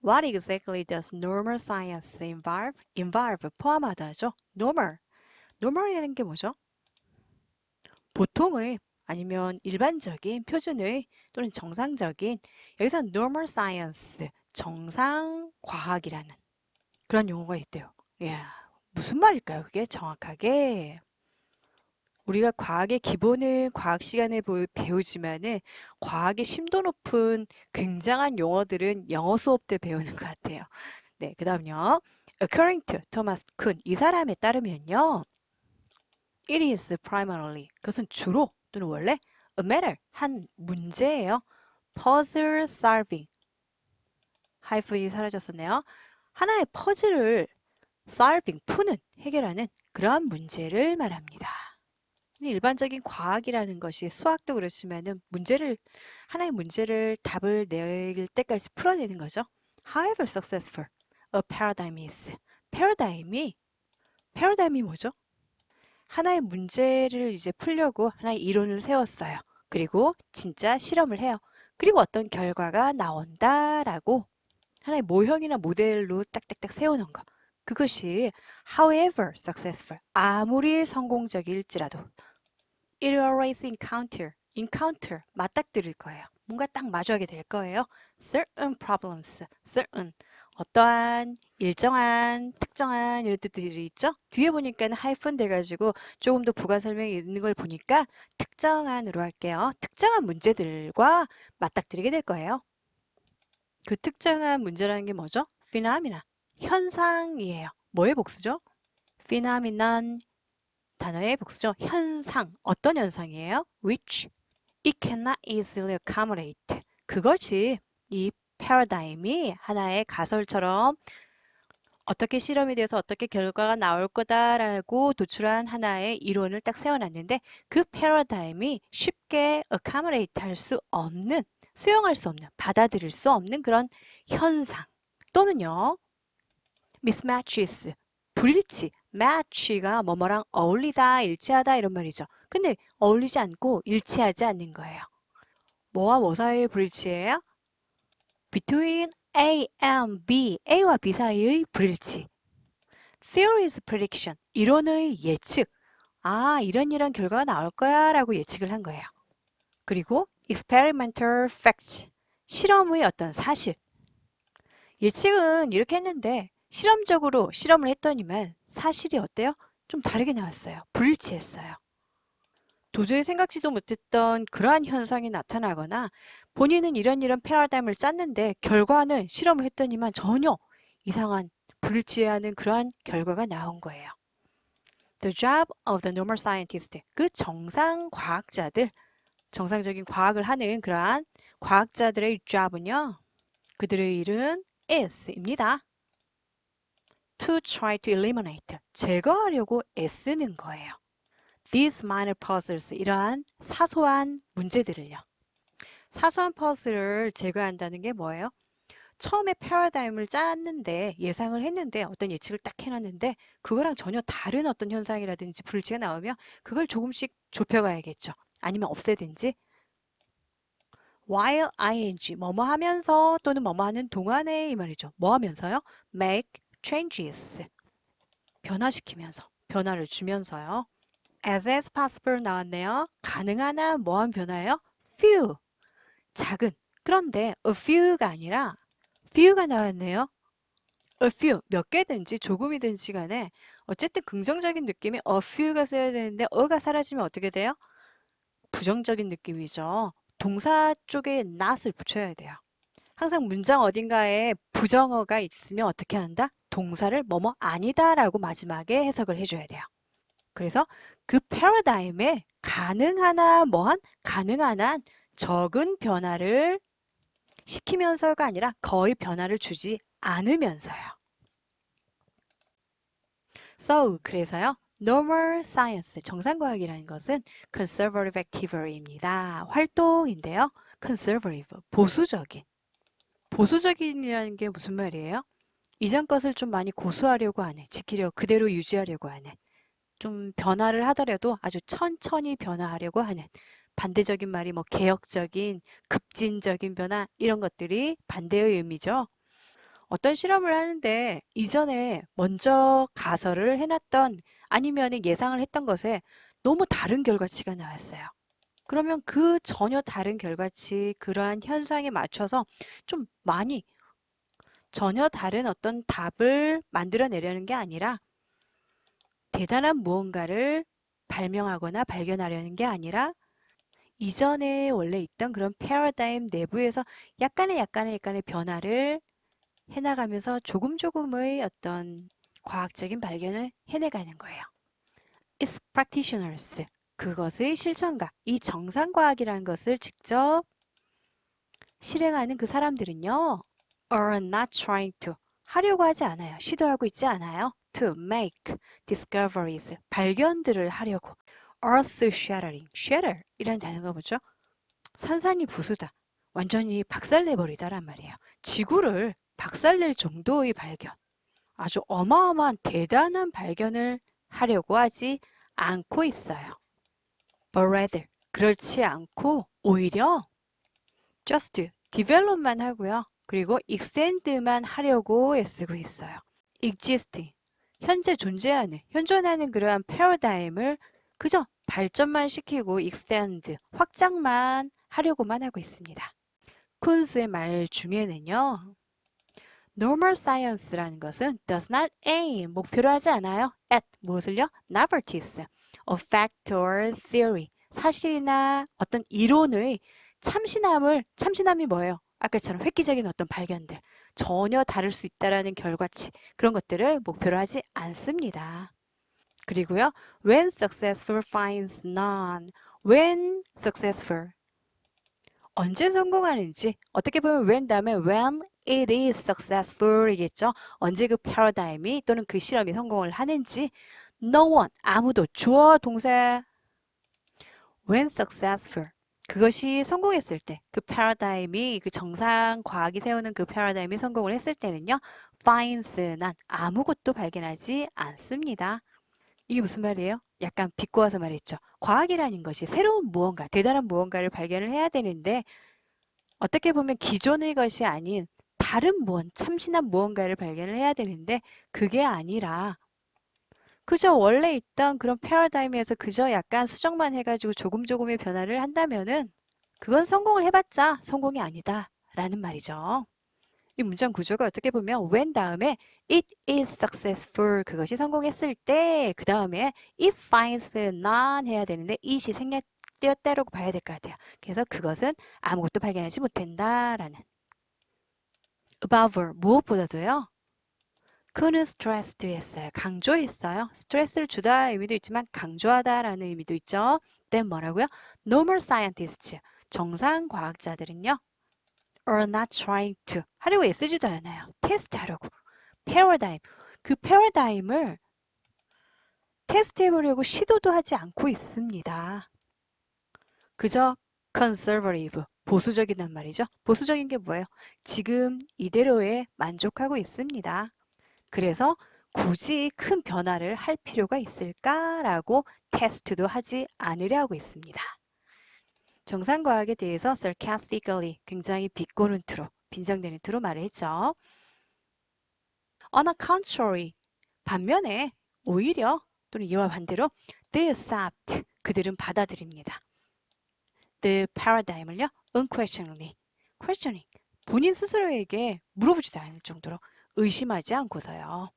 What exactly does normal science involve 포함하다죠. normal이라는 게 뭐죠? 보통의 아니면 일반적인 표준의 또는 정상적인 여기서 normal science 정상 과학이라는 그런 용어가 있대요. 야, 무슨 말일까요? 그게 정확하게 우리가 과학의 기본은 과학 시간에 배우지만은 과학의 심도 높은 굉장한 용어들은 영어 수업 때 배우는 것 같아요. 네, 그 다음요. According to Thomas Kuhn, 이 사람에 따르면요. It is primarily, 그것은 주로 또는 원래 a matter, 한 문제예요. Puzzle solving, 하이픈이 사라졌었네요. 하나의 퍼즐을 solving, 푸는, 해결하는 그러한 문제를 말합니다. 일반적인 과학이라는 것이 수학도 그렇지만은 하나의 문제를 답을 낼 때까지 풀어내는 거죠. However successful a paradigm is. paradigm이 뭐죠? 하나의 문제를 이제 풀려고 하나의 이론을 세웠어요. 그리고 진짜 실험을 해요. 그리고 어떤 결과가 나온다라고 하나의 모형이나 모델로 딱딱딱 세우는 거. 그것이 however successful, 아무리 성공적일지라도 it will always encounter, 맞닥뜨릴 거예요. 뭔가 딱 마주하게 될 거예요. certain problems, certain, 어떠한, 일정한, 특정한 이런 뜻들이 있죠? 뒤에 보니까는 하이픈 돼가지고 조금 더 부가 설명이 있는 걸 보니까 특정한으로 할게요. 특정한 문제들과 맞닥뜨리게 될 거예요. 그 특정한 문제라는 게 뭐죠? phenomena, 현상이에요. 뭐의 복수죠? phenomenon, 단어의 복수죠. 현상, 어떤 현상이에요? which it cannot easily accommodate. 그것이 이 패러다임이 하나의 가설처럼 어떻게 실험이 돼서 어떻게 결과가 나올 거다라고 도출한 하나의 이론을 딱 세워놨는데 그 패러다임이 쉽게 accommodate 할 수 없는, 수용할 수 없는, 받아들일 수 없는 그런 현상 또는요. mismatches, 불일치, match가 뭐뭐랑 어울리다, 일치하다 이런 말이죠. 근데 어울리지 않고 일치하지 않는 거예요. 뭐와 뭐 사이의 불일치예요? between A and B, A와 B 사이의 불일치. theory's prediction, 이론의 예측. 아, 이런 결과가 나올 거야 라고 예측을 한 거예요. 그리고 experimental facts, 실험의 어떤 사실. 예측은 이렇게 했는데 실험적으로 실험을 했더니만 사실이 어때요? 좀 다르게 나왔어요. 불일치했어요. 도저히 생각지도 못했던 그러한 현상이 나타나거나 본인은 이런 패러다임을 짰는데 결과는 실험을 했더니만 전혀 이상한 불일치하는 그러한 결과가 나온 거예요. The job of the normal scientist, 그 정상 과학자들, 정상적인 과학을 하는 그러한 과학자들의 job은요. 그들의 일은 is입니다. To try to eliminate, 제거하려고 애쓰는 거예요. These minor puzzles, 이러한 사소한 문제들을요. 사소한 퍼즐을 제거한다는 게 뭐예요? 처음에 패러다임을 짰는데 예상을 했는데 어떤 예측을 딱 해놨는데 그거랑 전혀 다른 어떤 현상이라든지 불일치가 나오면 그걸 조금씩 좁혀가야겠죠. 아니면 없애든지 while ing 뭐뭐 하면서 또는 뭐뭐 하는 동안에 이 말이죠. 뭐 하면서요? make changes 변화시키면서 변화를 주면서요. as possible 나왔네요. 가능한 한 뭐한 변화예요? few 작은 그런데 a few가 아니라 few가 나왔네요. a few 몇 개든지 조금이든지 간에 어쨌든 긍정적인 느낌이 a few가 써야 되는데 어가 사라지면 어떻게 돼요? 부정적인 느낌이죠. 동사 쪽에 not을 붙여야 돼요. 항상 문장 어딘가에 부정어가 있으면 어떻게 한다? 동사를 뭐뭐 아니다 라고 마지막에 해석을 해줘야 돼요. 그래서 그 패러다임에 가능하나 뭐한 가능한 한 적은 변화를 시키면서가 아니라 거의 변화를 주지 않으면서요. So, 그래서요. Normal science, 정상과학이라는 것은 conservative activity입니다. 활동인데요. conservative, 보수적인. 보수적인이라는 게 무슨 말이에요? 이전 것을 좀 많이 고수하려고 하는, 지키려고, 그대로 유지하려고 하는, 좀 변화를 하더라도 아주 천천히 변화하려고 하는, 반대적인 말이 뭐 개혁적인, 급진적인 변화, 이런 것들이 반대의 의미죠. 어떤 실험을 하는데 이전에 먼저 가설을 해놨던 아니면 예상을 했던 것에 너무 다른 결과치가 나왔어요. 그러면 그 전혀 다른 결과치, 그러한 현상에 맞춰서 좀 많이 전혀 다른 어떤 답을 만들어내려는 게 아니라 대단한 무언가를 발명하거나 발견하려는 게 아니라 이전에 원래 있던 그런 패러다임 내부에서 약간의 변화를 해나가면서 조금 조금의 어떤 과학적인 발견을 해내가는 거예요. Its practitioners, 그것의 실천가, 이 정상과학이라는 것을 직접 실행하는 그 사람들은요, are not trying to, 하려고 하지 않아요. 시도하고 있지 않아요. To make discoveries, 발견들을 하려고. earth shattering, shatter 이라는 단어가 뭐죠? 산산이 부수다. 완전히 박살내버리다란 말이에요. 지구를 박살낼 정도의 발견. 아주 어마어마한 대단한 발견을 하려고 하지 않고 있어요. But rather, 그렇지 않고 오히려 just develop만 하고요. 그리고 extend만 하려고 애쓰고 있어요. existing, 현재 존재하는, 현존하는 그러한 패러다임을 그저 발전만 시키고 extend, 확장만 하려고만 하고 있습니다. 쿤스의 말 중에는요. Normal science라는 것은 does not aim, 목표로 하지 않아요. at, 무엇을요? Novelties, a fact or theory, 사실이나 어떤 이론의 참신함이 뭐예요? 아까처럼 획기적인 어떤 발견들, 전혀 다를 수 있다라는 결과치, 그런 것들을 목표로 하지 않습니다. 그리고요, when successful finds none, when successful, 언제 성공하는지, 어떻게 보면 when 다음에 when it is successful 이겠죠. 언제 그 패러다임이 또는 그 실험이 성공을 하는지 no one, 아무도, 주어 동사 when successful, 그것이 성공했을 때, 그 패러다임이, 그 정상 과학이 세우는 그 패러다임이 성공을 했을 때는요, finds, 난 아무것도 발견하지 않습니다. 이게 무슨 말이에요? 약간 비꼬아서 말했죠. 과학이라는 것이 새로운 무언가, 대단한 무언가를 발견을 해야 되는데 어떻게 보면 기존의 것이 아닌 다른 참신한 무언가를 발견을 해야 되는데 그게 아니라 그저 원래 있던 그런 패러다임에서 그저 약간 수정만 해가지고 조금의 변화를 한다면은 그건 성공을 해봤자 성공이 아니다 라는 말이죠. 이 문장 구조가 어떻게 보면 when 다음에 it is successful, 그것이 성공했을 때 그 다음에 it finds none 해야 되는데 it이 생략되었다라고 봐야 될 것 같아요. 그래서 그것은 아무것도 발견하지 못한다라는. above all, 무엇보다도요. 그는 stressed 했어요. 강조했어요. 스트레스를 주다 의미도 있지만 강조하다라는 의미도 있죠. then 뭐라고요? normal scientists, 정상 과학자들은요. are not trying to, 하려고 애쓰지도 않아요. 테스트 하려고. 패러다임, 그 패러다임을 테스트 해보려고 시도도 하지 않고 있습니다. 그저 conservative, 보수적이란 말이죠. 보수적인 게 뭐예요? 지금 이대로에 만족하고 있습니다. 그래서 굳이 큰 변화를 할 필요가 있을까라고 테스트도 하지 않으려 하고 있습니다. 정상과학에 대해서 sarcastically, 굉장히 비꼬는 투로, 빈정대는 투로 말을 했죠. On the contrary, 반면에 오히려 또는 이와 반대로 they accept, 그들은 받아들입니다. The paradigm을요, unquestioningly, questioning, 본인 스스로에게 물어보지도 않을 정도로 의심하지 않고서요.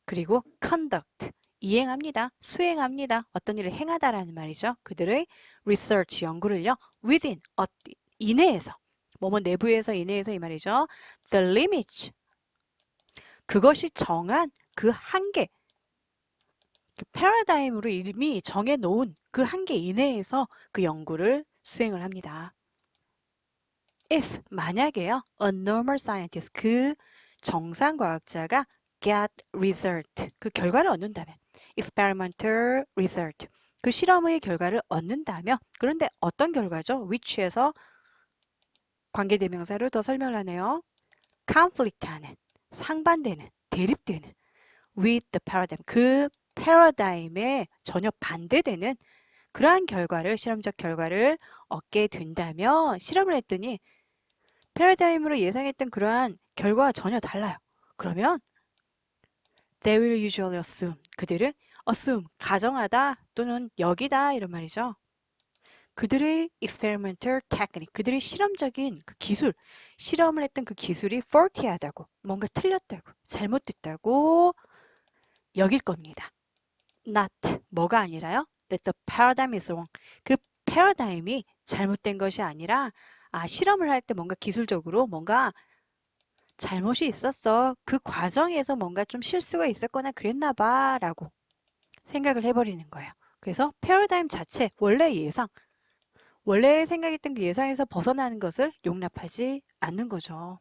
그리고 conduct, 이행합니다. 수행합니다. 어떤 일을 행하다라는 말이죠. 그들의 research, 연구를요. within, 이내에서, 뭐뭐 내부에서, 이내에서 이 말이죠. the limits, 그것이 정한 그 한계, 그 패러다임으로 이미 정해놓은 그 한계 이내에서 그 연구를 수행을 합니다. If, 만약에요. A normal scientist, 그 정상과학자가 get result, 그 결과를 얻는다면 experimental result, 그 실험의 결과를 얻는다면 그런데 어떤 결과죠? which에서 관계대명사를 더 설명을 하네요. conflict하는, 상반되는, 대립되는 with the paradigm, 그 패러다임에 전혀 반대되는 그러한 결과를, 실험적 결과를 얻게 된다면 실험을 했더니 패러다임으로 예상했던 그러한 결과와 전혀 달라요. 그러면 they will usually assume. 그들은 assume, 가정하다 또는 여기다 이런 말이죠. 그들의 experimental technique, 그들의 실험적인 그 기술, 실험을 했던 그 기술이 faulty하다고, 뭔가 틀렸다고, 잘못됐다고 여길 겁니다. Not, 뭐가 아니라요? That the paradigm is wrong. 그 패러다임이 잘못된 것이 아니라 실험을 할 때 뭔가 기술적으로 뭔가 잘못이 있었어. 그 과정에서 뭔가 좀 실수가 있었거나 그랬나 봐 라고 생각을 해버리는 거예요. 그래서 패러다임 자체, 원래 생각했던 그 예상에서 벗어나는 것을 용납하지 않는 거죠.